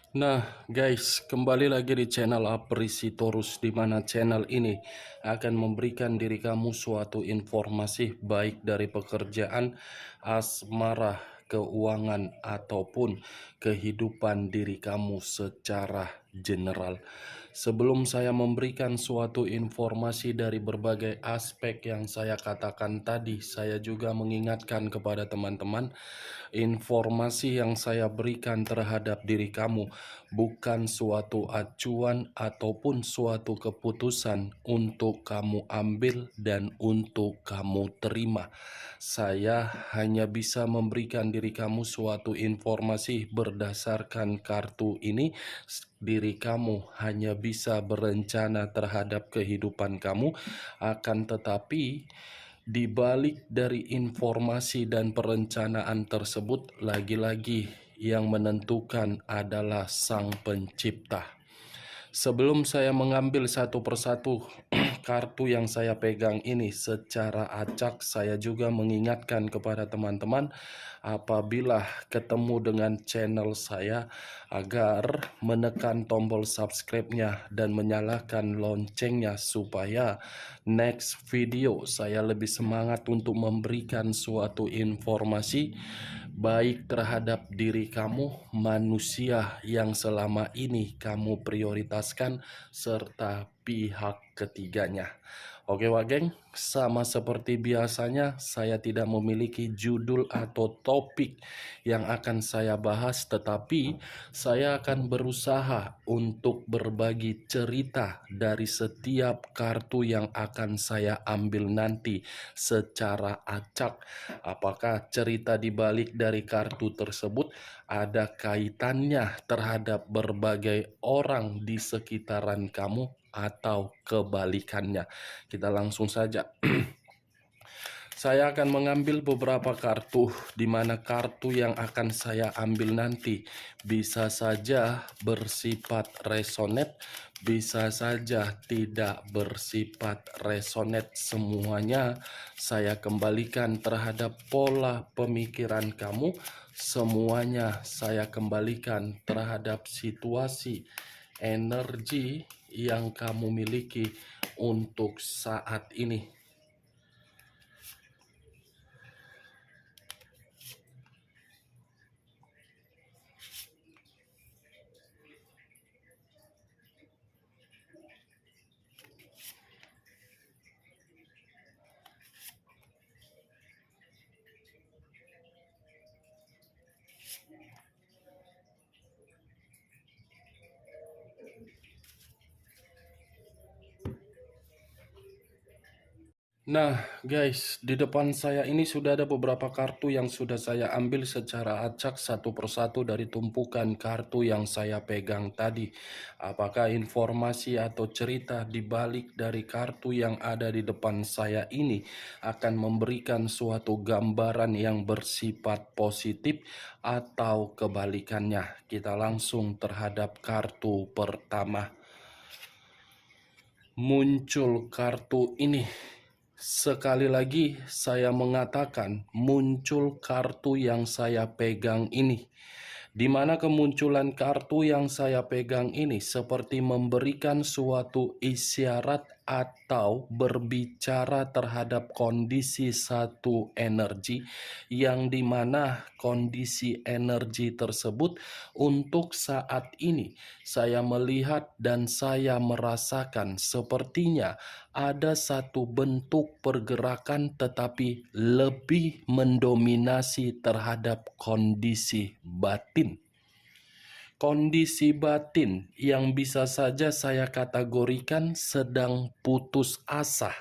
Nah, guys, kembali lagi di channel Aprisitorus, di mana channel ini akan memberikan diri kamu suatu informasi baik dari pekerjaan, asmara, keuangan, ataupun kehidupan diri kamu secara general. Sebelum saya memberikan suatu informasi dari berbagai aspek yang saya katakan tadi, saya juga mengingatkan kepada teman-teman, informasi yang saya berikan terhadap diri kamu bukan suatu acuan ataupun suatu keputusan untuk kamu ambil dan untuk kamu terima. Saya hanya bisa memberikan diri kamu suatu informasi berdasarkan kartu ini. Diri kamu hanya bisa berencana terhadap kehidupan kamu, akan tetapi di balik dari informasi dan perencanaan tersebut, lagi-lagi yang menentukan adalah Sang Pencipta. Sebelum saya mengambil satu persatu kartu yang saya pegang ini secara acak, saya juga mengingatkan kepada teman-teman apabila ketemu dengan channel saya agar menekan tombol subscribe-nya dan menyalakan loncengnya supaya next video saya lebih semangat untuk memberikan suatu informasi baik terhadap diri kamu, manusia yang selama ini kamu prioritaskan, serta pihak ketiganya. Oke geng, sama seperti biasanya saya tidak memiliki judul atau topik yang akan saya bahas, tetapi saya akan berusaha untuk berbagi cerita dari setiap kartu yang akan saya ambil nanti secara acak. Apakah cerita di balik dari kartu tersebut ada kaitannya terhadap berbagai orang di sekitaran kamu atau kebalikannya? Kita langsung saja. Saya akan mengambil beberapa kartu, di mana kartu yang akan saya ambil nanti bisa saja bersifat resonate, bisa saja tidak bersifat resonate. Semuanya saya kembalikan terhadap pola pemikiran kamu, semuanya saya kembalikan terhadap situasi energi yang kamu miliki untuk saat ini. Nah guys, di depan saya ini sudah ada beberapa kartu yang sudah saya ambil secara acak satu persatu dari tumpukan kartu yang saya pegang tadi. Apakah informasi atau cerita di balik dari kartu yang ada di depan saya ini akan memberikan suatu gambaran yang bersifat positif atau kebalikannya? Kita langsung terhadap kartu pertama. Muncul kartu ini. Sekali lagi saya mengatakan muncul kartu yang saya pegang ini, di mana kemunculan kartu yang saya pegang ini seperti memberikan suatu isyarat atau berbicara terhadap kondisi satu energi, yang dimana kondisi energi tersebut untuk saat ini saya melihat dan saya merasakan sepertinya ada satu bentuk pergerakan tetapi lebih mendominasi terhadap kondisi batin. Kondisi batin yang bisa saja saya kategorikan sedang putus asa,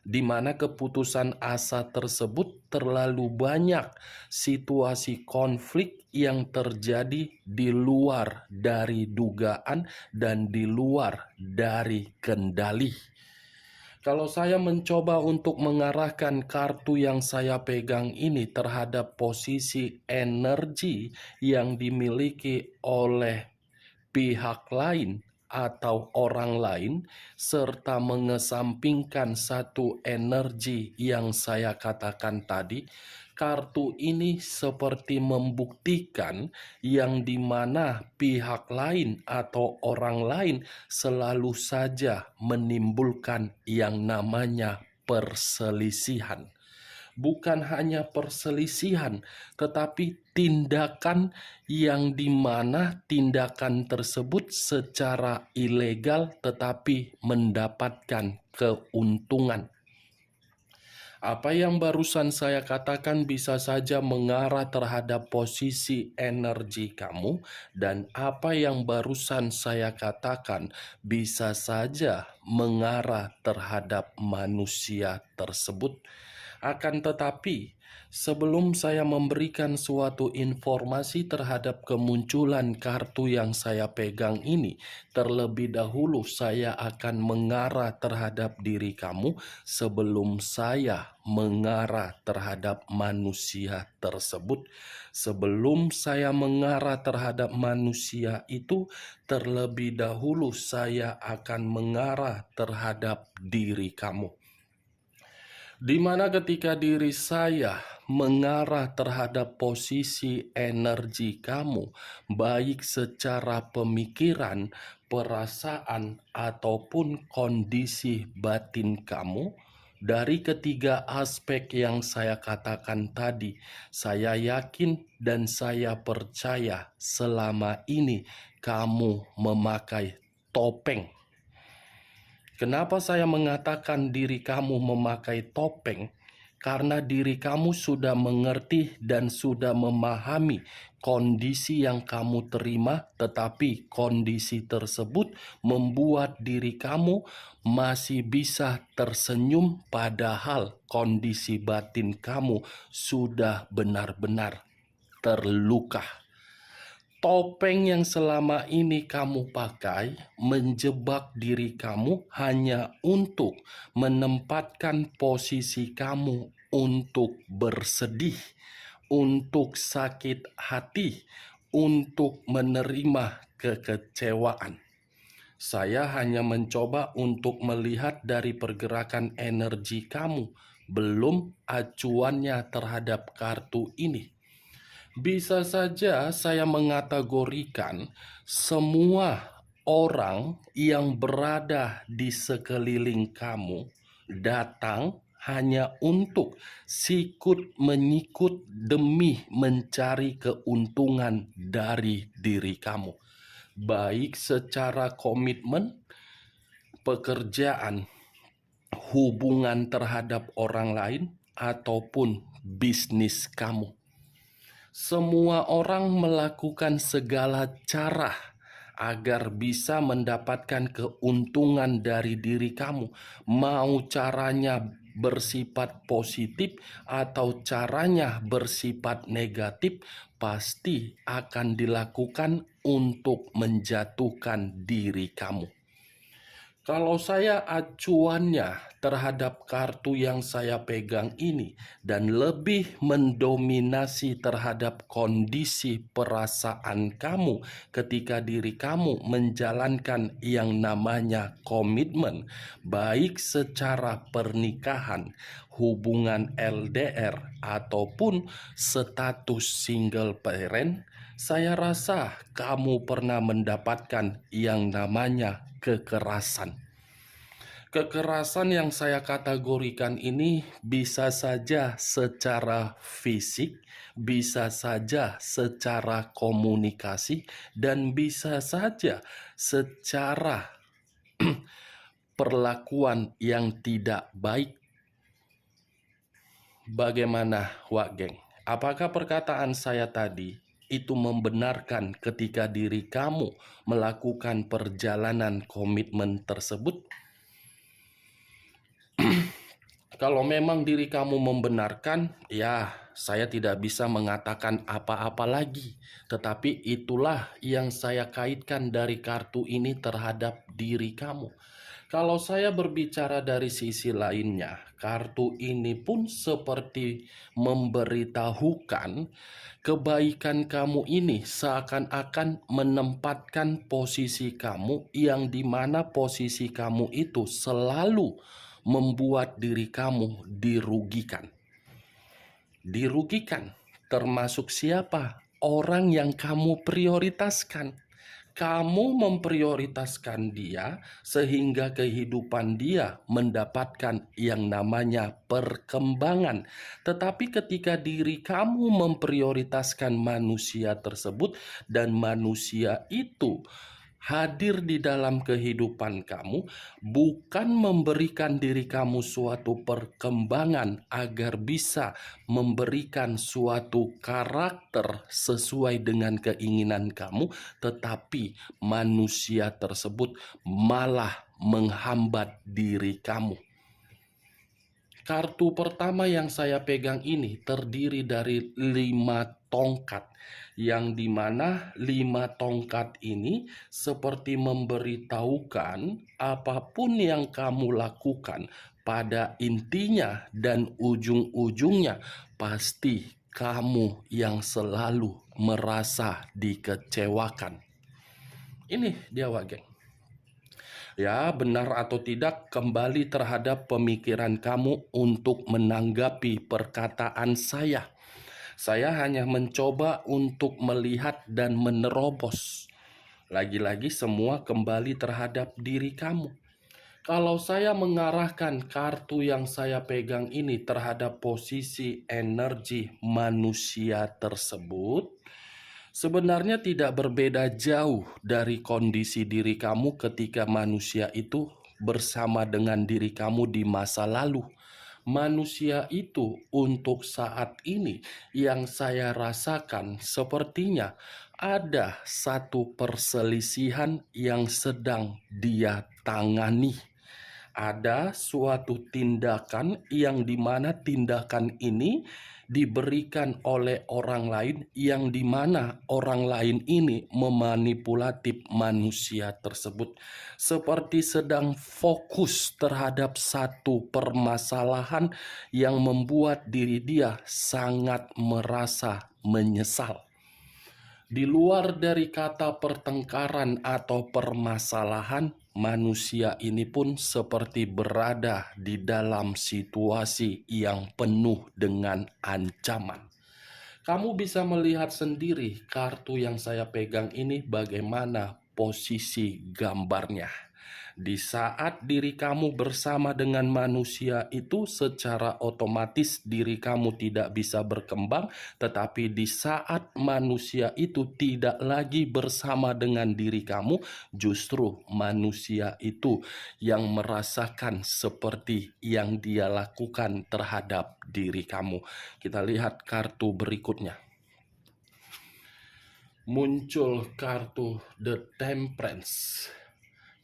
di mana keputusan asa tersebut terlalu banyak situasi konflik yang terjadi di luar dari dugaan dan di luar dari kendali. Kalau saya mencoba untuk mengarahkan kartu yang saya pegang ini terhadap posisi energi yang dimiliki oleh pihak lain atau orang lain, serta mengesampingkan satu energi yang saya katakan tadi, kartu ini seperti membuktikan yang dimana pihak lain atau orang lain selalu saja menimbulkan yang namanya perselisihan. Bukan hanya perselisihan, tetapi tindakan yang dimana tindakan tersebut secara ilegal tetapi mendapatkan keuntungan. Apa yang barusan saya katakan bisa saja mengarah terhadap posisi energi kamu, dan apa yang barusan saya katakan bisa saja mengarah terhadap manusia tersebut. Akan tetapi, sebelum saya memberikan suatu informasi terhadap kemunculan kartu yang saya pegang ini, terlebih dahulu saya akan mengarah terhadap diri kamu sebelum saya mengarah terhadap manusia tersebut. Sebelum saya mengarah terhadap manusia itu, terlebih dahulu saya akan mengarah terhadap diri kamu. Di mana ketika diri saya mengarah terhadap posisi energi kamu, baik secara pemikiran, perasaan, ataupun kondisi batin kamu, dari ketiga aspek yang saya katakan tadi, saya yakin dan saya percaya selama ini kamu memakai topeng. Kenapa saya mengatakan diri kamu memakai topeng? Karena diri kamu sudah mengerti dan sudah memahami kondisi yang kamu terima, tetapi kondisi tersebut membuat diri kamu masih bisa tersenyum, padahal kondisi batin kamu sudah benar-benar terluka. Topeng yang selama ini kamu pakai menjebak diri kamu hanya untuk menempatkan posisi kamu untuk bersedih, untuk sakit hati, untuk menerima kekecewaan. Saya hanya mencoba untuk melihat dari pergerakan energi kamu, belum acuannya terhadap kartu ini. Bisa saja saya mengategorikan semua orang yang berada di sekeliling kamu datang hanya untuk sikut menyikut demi mencari keuntungan dari diri kamu. Baik secara komitmen, pekerjaan, hubungan terhadap orang lain, ataupun bisnis kamu. Semua orang melakukan segala cara agar bisa mendapatkan keuntungan dari diri kamu. Mau caranya bersifat positif atau caranya bersifat negatif, pasti akan dilakukan untuk menjatuhkan diri kamu. Kalau saya acuannya terhadap kartu yang saya pegang ini dan lebih mendominasi terhadap kondisi perasaan kamu ketika diri kamu menjalankan yang namanya komitmen, baik secara pernikahan, hubungan LDR, ataupun status single parent, saya rasa kamu pernah mendapatkan yang namanya kekerasan. Kekerasan yang saya kategorikan ini bisa saja secara fisik, bisa saja secara komunikasi, dan bisa saja secara perlakuan yang tidak baik. Bagaimana, Wak Geng? Apakah perkataan saya tadi itu membenarkan ketika diri kamu melakukan perjalanan komitmen tersebut? Kalau memang diri kamu membenarkan, ya saya tidak bisa mengatakan apa-apa lagi. Tetapi itulah yang saya kaitkan dari kartu ini terhadap diri kamu. Kalau saya berbicara dari sisi lainnya, kartu ini pun seperti memberitahukan kebaikan kamu ini seakan-akan menempatkan posisi kamu yang dimana posisi kamu itu selalu membuat diri kamu dirugikan. Dirugikan termasuk siapa? Orang yang kamu prioritaskan. Kamu memprioritaskan dia sehingga kehidupan dia mendapatkan yang namanya perkembangan. Tetapi ketika diri kamu memprioritaskan manusia tersebut dan manusia itu hadir di dalam kehidupan kamu, bukan memberikan diri kamu suatu perkembangan agar bisa memberikan suatu karakter sesuai dengan keinginan kamu, tetapi manusia tersebut malah menghambat diri kamu. Kartu pertama yang saya pegang ini terdiri dari 5 tongkat, yang dimana 5 tongkat ini seperti memberitahukan apapun yang kamu lakukan pada intinya dan ujung-ujungnya pasti kamu yang selalu merasa dikecewakan. Ini dia, geng. Ya, benar atau tidak, kembali terhadap pemikiran kamu untuk menanggapi perkataan saya. Saya hanya mencoba untuk melihat dan menerobos. Lagi-lagi semua kembali terhadap diri kamu. Kalau saya mengarahkan kartu yang saya pegang ini terhadap posisi energi manusia tersebut, sebenarnya tidak berbeda jauh dari kondisi diri kamu ketika manusia itu bersama dengan diri kamu di masa lalu. Manusia itu untuk saat ini yang saya rasakan sepertinya ada satu perselisihan yang sedang dia tangani. Ada suatu tindakan yang dimana tindakan ini diberikan oleh orang lain, yang dimana orang lain ini memanipulatif manusia tersebut, seperti sedang fokus terhadap satu permasalahan yang membuat diri dia sangat merasa menyesal. Di luar dari kata pertengkaran atau permasalahan, manusia ini pun seperti berada di dalam situasi yang penuh dengan ancaman. Kamu bisa melihat sendiri kartu yang saya pegang ini bagaimana posisi gambarnya. Di saat diri kamu bersama dengan manusia itu, secara otomatis diri kamu tidak bisa berkembang, tetapi di saat manusia itu tidak lagi bersama dengan diri kamu, justru manusia itu yang merasakan seperti yang dia lakukan terhadap diri kamu. Kita lihat kartu berikutnya. Muncul kartu The Temperance.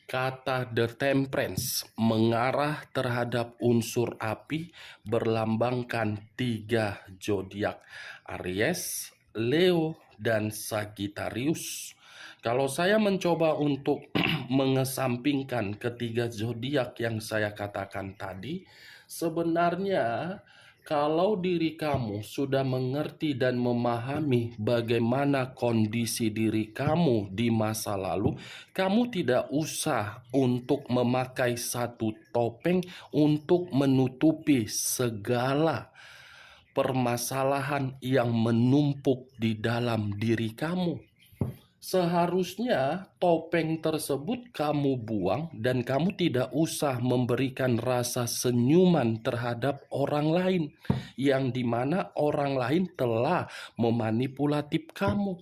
Kata The Temperance mengarah terhadap unsur api, berlambangkan 3 zodiak: Aries, Leo, dan Sagittarius. Kalau saya mencoba untuk mengesampingkan ketiga zodiak yang saya katakan tadi, sebenarnya kalau diri kamu sudah mengerti dan memahami bagaimana kondisi diri kamu di masa lalu, kamu tidak usah untuk memakai satu topeng untuk menutupi segala permasalahan yang menumpuk di dalam diri kamu. Seharusnya topeng tersebut kamu buang dan kamu tidak usah memberikan rasa senyuman terhadap orang lain, yang dimana orang lain telah memanipulatif kamu.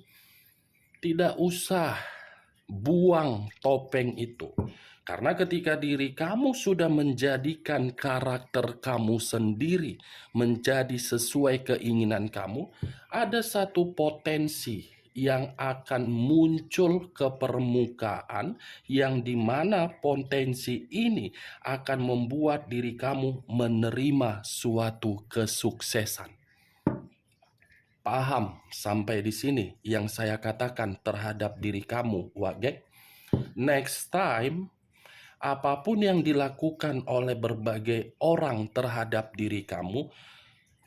Tidak usah buang topeng itu. Karena ketika diri kamu sudah menjadikan karakter kamu sendiri menjadi sesuai keinginan kamu, ada satu potensi yang akan muncul ke permukaan, yang dimana potensi ini akan membuat diri kamu menerima suatu kesuksesan. Paham sampai di sini yang saya katakan terhadap diri kamu, Wage? Next time apapun yang dilakukan oleh berbagai orang terhadap diri kamu,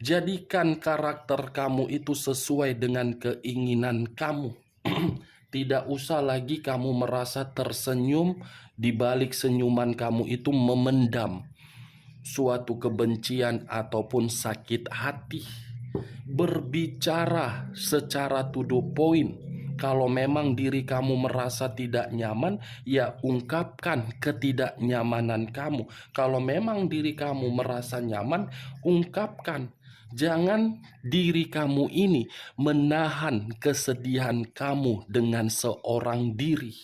jadikan karakter kamu itu sesuai dengan keinginan kamu. Tidak usah lagi kamu merasa tersenyum, di balik senyuman kamu itu memendam suatu kebencian ataupun sakit hati. Berbicara secara to the point. Kalau memang diri kamu merasa tidak nyaman, ya ungkapkan ketidaknyamanan kamu. Kalau memang diri kamu merasa nyaman, ungkapkan. Jangan diri kamu ini menahan kesedihan kamu dengan seorang diri.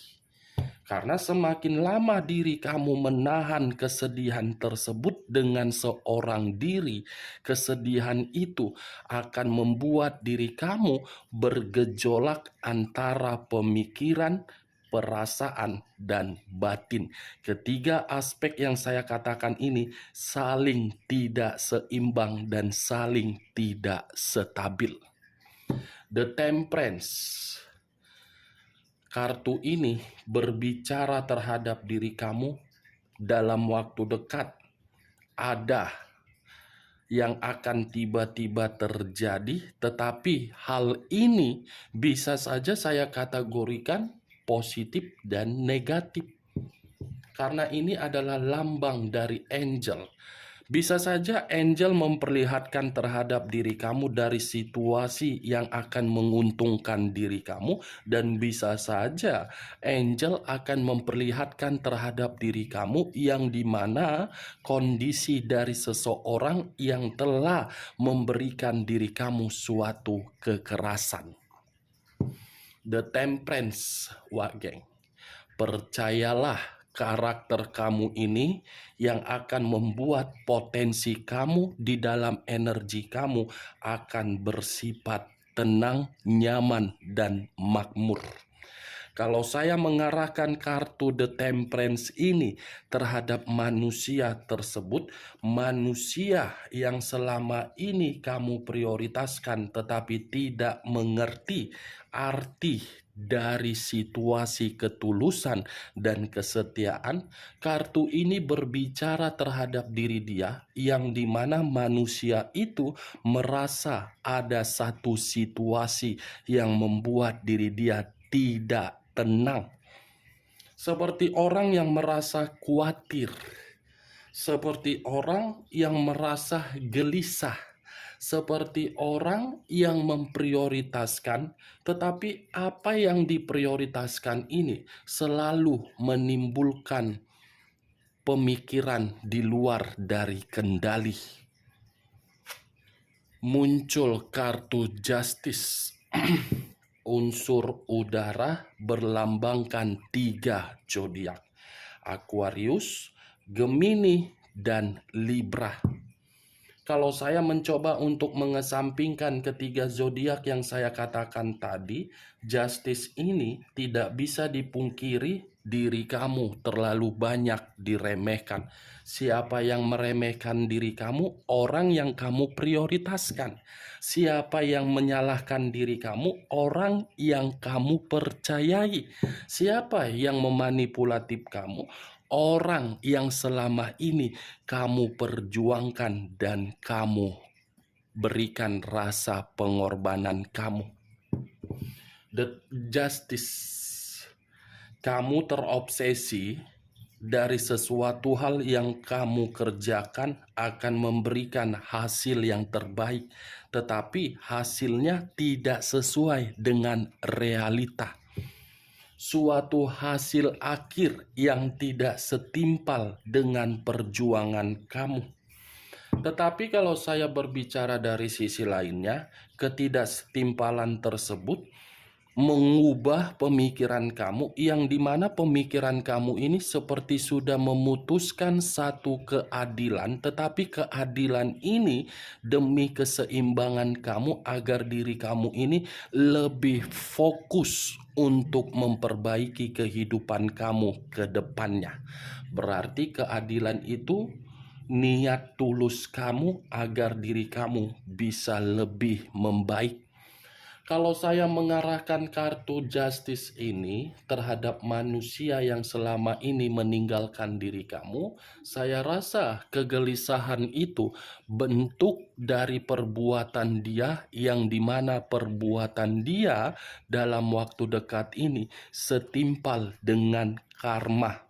Karena semakin lama diri kamu menahan kesedihan tersebut dengan seorang diri, kesedihan itu akan membuat diri kamu bergejolak antara pemikiran, perasaan, dan batin. Ketiga aspek yang saya katakan ini saling tidak seimbang dan saling tidak stabil. The Temperance. Kartu ini berbicara terhadap diri kamu dalam waktu dekat. Ada yang akan tiba-tiba terjadi, tetapi hal ini bisa saja saya kategorikan positif dan negatif. Karena ini adalah lambang dari angel. Bisa saja angel memperlihatkan terhadap diri kamu dari situasi yang akan menguntungkan diri kamu, dan bisa saja angel akan memperlihatkan terhadap diri kamu yang dimana kondisi dari seseorang yang telah memberikan diri kamu suatu kekerasan. The Temperance, geng. Percayalah, karakter kamu ini yang akan membuat potensi kamu di dalam energi kamu akan bersifat tenang, nyaman, dan makmur. Kalau saya mengarahkan kartu The Temperance ini terhadap manusia tersebut, manusia yang selama ini kamu prioritaskan tetapi tidak mengerti arti dari situasi ketulusan dan kesetiaan, kartu ini berbicara terhadap diri dia yang dimana manusia itu merasa ada satu situasi yang membuat diri dia tidak tenang. Seperti orang yang merasa khawatir, seperti orang yang merasa gelisah, seperti orang yang memprioritaskan, tetapi apa yang diprioritaskan ini selalu menimbulkan pemikiran di luar dari kendali. Muncul kartu Justice. Unsur udara berlambangkan 3 zodiak: Aquarius, Gemini, dan Libra. Kalau saya mencoba untuk mengesampingkan ketiga zodiak yang saya katakan tadi, Justice ini tidak bisa dipungkiri diri kamu terlalu banyak diremehkan. Siapa yang meremehkan diri kamu? Orang yang kamu prioritaskan. Siapa yang menyalahkan diri kamu? Orang yang kamu percayai. Siapa yang memanipulatif kamu? Orang yang selama ini kamu perjuangkan dan kamu berikan rasa pengorbanan kamu. The Justice. Kamu terobsesi dari sesuatu hal yang kamu kerjakan akan memberikan hasil yang terbaik, tetapi hasilnya tidak sesuai dengan realita. Suatu hasil akhir yang tidak setimpal dengan perjuangan kamu. Tetapi kalau saya berbicara dari sisi lainnya, ketidaksetimpalan tersebut mengubah pemikiran kamu, yang dimana pemikiran kamu ini seperti sudah memutuskan satu keadilan, tetapi keadilan ini demi keseimbangan kamu agar diri kamu ini lebih fokus untuk memperbaiki kehidupan kamu ke depannya. Berarti keadilan itu niat tulus kamu agar diri kamu bisa lebih membaik. Kalau saya mengarahkan kartu justice ini terhadap manusia yang selama ini meninggalkan diri kamu, saya rasa kegelisahan itu bentuk dari perbuatan dia, yang dimana perbuatan dia dalam waktu dekat ini setimpal dengan karma.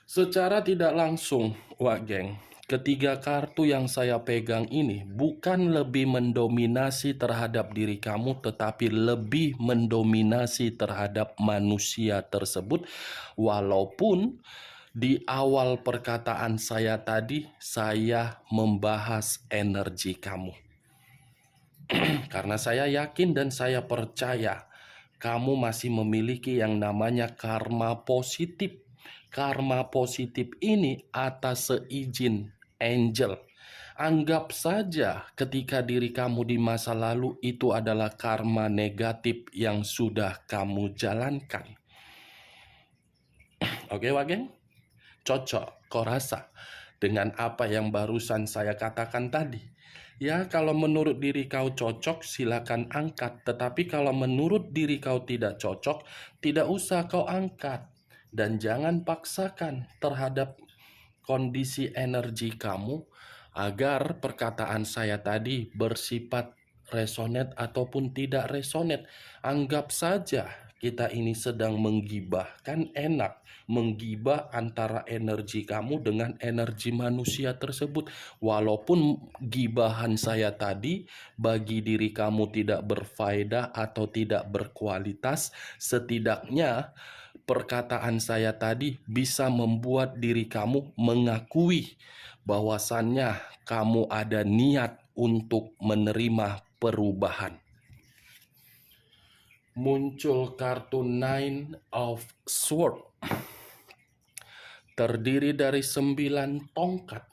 Secara tidak langsung, Wak Geng, ketiga kartu yang saya pegang ini bukan lebih mendominasi terhadap diri kamu, tetapi lebih mendominasi terhadap manusia tersebut. Walaupun di awal perkataan saya tadi, saya membahas energi kamu. Karena saya yakin dan saya percaya kamu masih memiliki yang namanya karma positif. Karma positif ini atas seizin angel. Anggap saja ketika diri kamu di masa lalu itu adalah karma negatif yang sudah kamu jalankan. Oke, Wageng? Cocok, kau rasa, dengan apa yang barusan saya katakan tadi? Ya, kalau menurut diri kau cocok, silakan angkat. Tetapi kalau menurut diri kau tidak cocok, tidak usah kau angkat. Dan jangan paksakan terhadap kondisi energi kamu agar perkataan saya tadi bersifat resonate ataupun tidak resonate. Anggap saja kita ini sedang menggibah. Kan enak menggibah antara energi kamu dengan energi manusia tersebut. Walaupun gibahan saya tadi bagi diri kamu tidak berfaedah atau tidak berkualitas, setidaknya perkataan saya tadi bisa membuat diri kamu mengakui bahwasannya kamu ada niat untuk menerima perubahan. Muncul kartu Nine of Swords, terdiri dari 9 tongkat.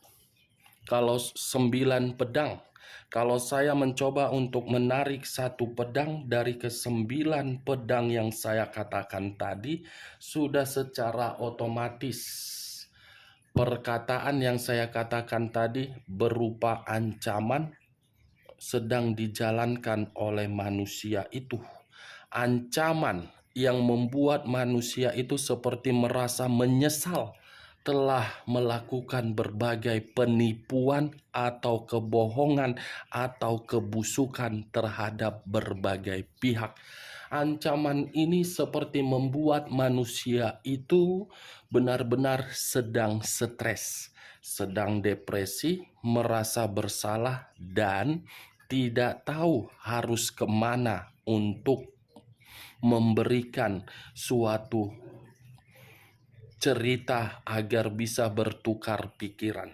Kalau 9 pedang, kalau saya mencoba untuk menarik satu pedang dari ke-9 pedang yang saya katakan tadi, sudah secara otomatis perkataan yang saya katakan tadi berupa ancaman sedang dijalankan oleh manusia itu. Ancaman yang membuat manusia itu seperti merasa menyesal telah melakukan berbagai penipuan atau kebohongan atau kebusukan terhadap berbagai pihak. Ancaman ini seperti membuat manusia itu benar-benar sedang stres, sedang depresi, merasa bersalah, dan tidak tahu harus kemana untuk memberikan suatu cerita agar bisa bertukar pikiran.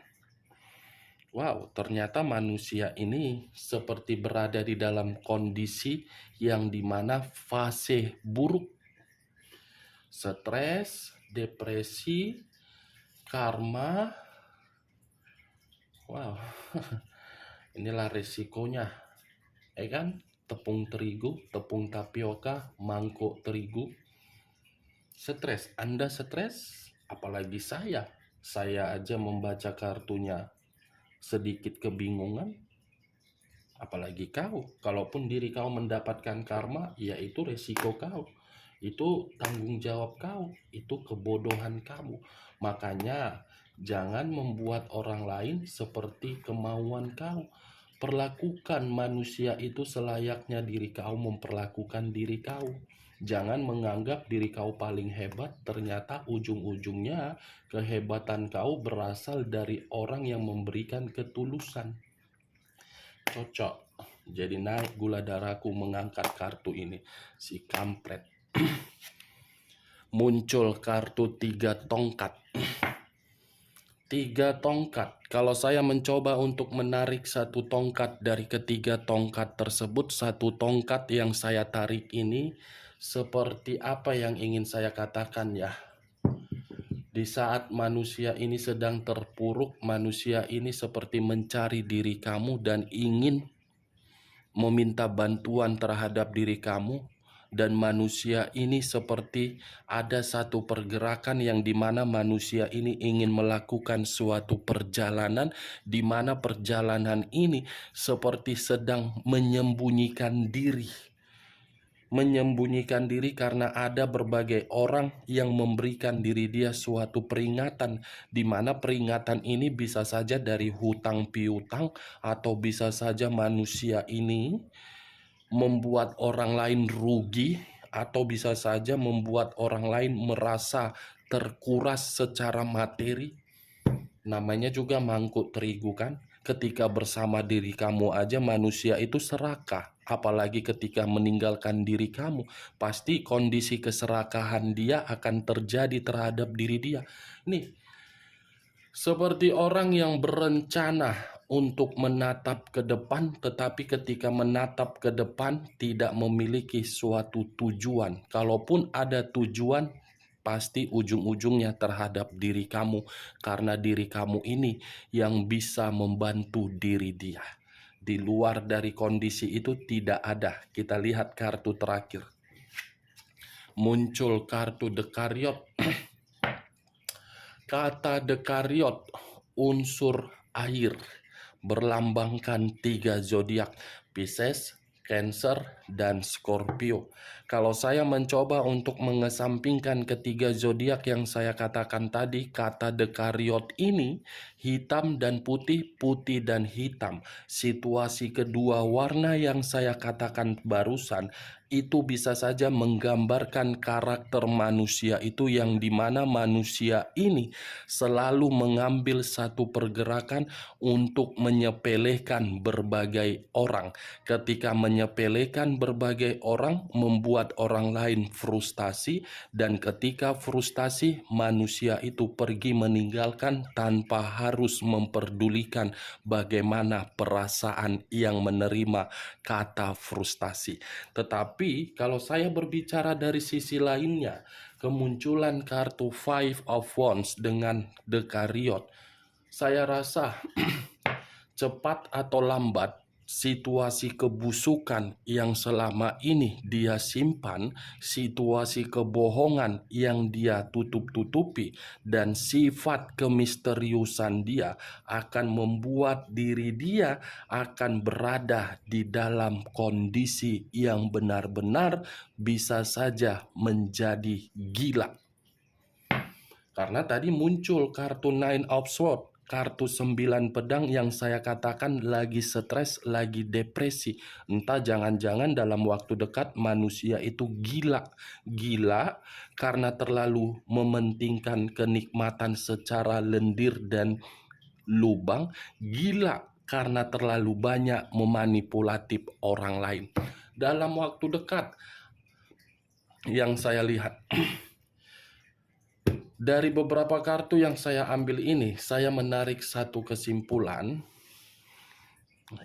Wow, ternyata manusia ini seperti berada di dalam kondisi yang dimana fase buruk. Stres, depresi, karma. Wow, inilah resikonya. Kan? Tepung terigu, tepung tapioka, mangkuk terigu. Stres, Anda stres, apalagi saya. Saya aja membaca kartunya sedikit kebingungan, apalagi kau. Kalaupun diri kau mendapatkan karma, ya itu resiko kau, itu tanggung jawab kau, itu kebodohan kamu. Makanya jangan membuat orang lain seperti kemauan kau. Perlakukan manusia itu selayaknya diri kau memperlakukan diri kau. Jangan menganggap diri kau paling hebat, ternyata ujung-ujungnya kehebatan kau berasal dari orang yang memberikan ketulusan. Cocok. Jadi naik gula darahku mengangkat kartu ini. Si kampret. Muncul kartu 3 tongkat. 3 tongkat. Kalau saya mencoba untuk menarik satu tongkat dari ketiga tongkat tersebut, satu tongkat yang saya tarik ini seperti apa yang ingin saya katakan ya. Di saat manusia ini sedang terpuruk, manusia ini seperti mencari diri kamu dan ingin meminta bantuan terhadap diri kamu. dan manusia ini seperti ada satu pergerakan yang dimana manusia ini ingin melakukan suatu perjalanan, di mana perjalanan ini seperti sedang menyembunyikan diri karena ada berbagai orang yang memberikan diri dia suatu peringatan, di mana peringatan ini bisa saja dari hutang piutang, atau bisa saja manusia ini membuat orang lain rugi, atau bisa saja membuat orang lain merasa terkuras secara materi. Namanya juga mangkuk terigu kan. Ketika bersama diri kamu aja manusia itu serakah, apalagi ketika meninggalkan diri kamu, pasti kondisi keserakahan dia akan terjadi terhadap diri dia. Nih, seperti orang yang berencana untuk menatap ke depan, tetapi ketika menatap ke depan tidak memiliki suatu tujuan. Kalaupun ada tujuan, pasti ujung-ujungnya terhadap diri kamu, karena diri kamu ini yang bisa membantu diri dia. Di luar dari kondisi itu tidak ada. Kita lihat kartu terakhir. Muncul kartu Dekariot. Kata Dekariot, unsur air, berlambangkan 3 zodiak, Pisces, Cancer, dan Scorpio. Kalau saya mencoba untuk mengesampingkan ketiga zodiak yang saya katakan tadi, kata Dekariot ini hitam dan putih, putih dan hitam. Situasi kedua warna yang saya katakan barusan itu bisa saja menggambarkan karakter manusia itu, yang dimana manusia ini selalu mengambil satu pergerakan untuk menyepelekan berbagai orang. Ketika menyepelekan berbagai orang, membuat orang lain frustasi, dan ketika frustasi, manusia itu pergi meninggalkan tanpa harus memperdulikan bagaimana perasaan yang menerima kata frustasi. Tetapi kalau saya berbicara dari sisi lainnya, kemunculan kartu Five of Wands dengan Dekariot, saya rasa cepat atau lambat situasi kebusukan yang selama ini dia simpan, situasi kebohongan yang dia tutup-tutupi, dan sifat kemisteriusan dia akan membuat diri dia akan berada di dalam kondisi yang benar-benar bisa saja menjadi gila. Karena tadi muncul kartu Nine of Swords, kartu 9 pedang, yang saya katakan lagi stres, lagi depresi. Entah jangan-jangan dalam waktu dekat manusia itu gila. Gila karena terlalu mementingkan kenikmatan secara lendir dan lubang. Gila karena terlalu banyak memanipulatif orang lain. Dalam waktu dekat yang saya lihat, dari beberapa kartu yang saya ambil ini, saya menarik satu kesimpulan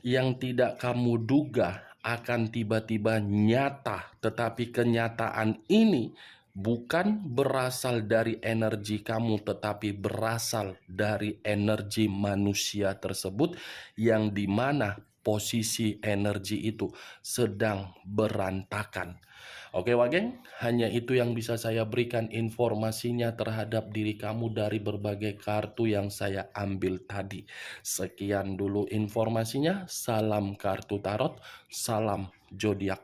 yang tidak kamu duga akan tiba-tiba nyata, tetapi kenyataan ini bukan berasal dari energi kamu, tetapi berasal dari energi manusia tersebut, yang dimana posisi energi itu sedang berantakan. Oke Wageng, hanya itu yang bisa saya berikan informasinya terhadap diri kamu dari berbagai kartu yang saya ambil tadi. Sekian dulu informasinya, salam kartu tarot, salam zodiak.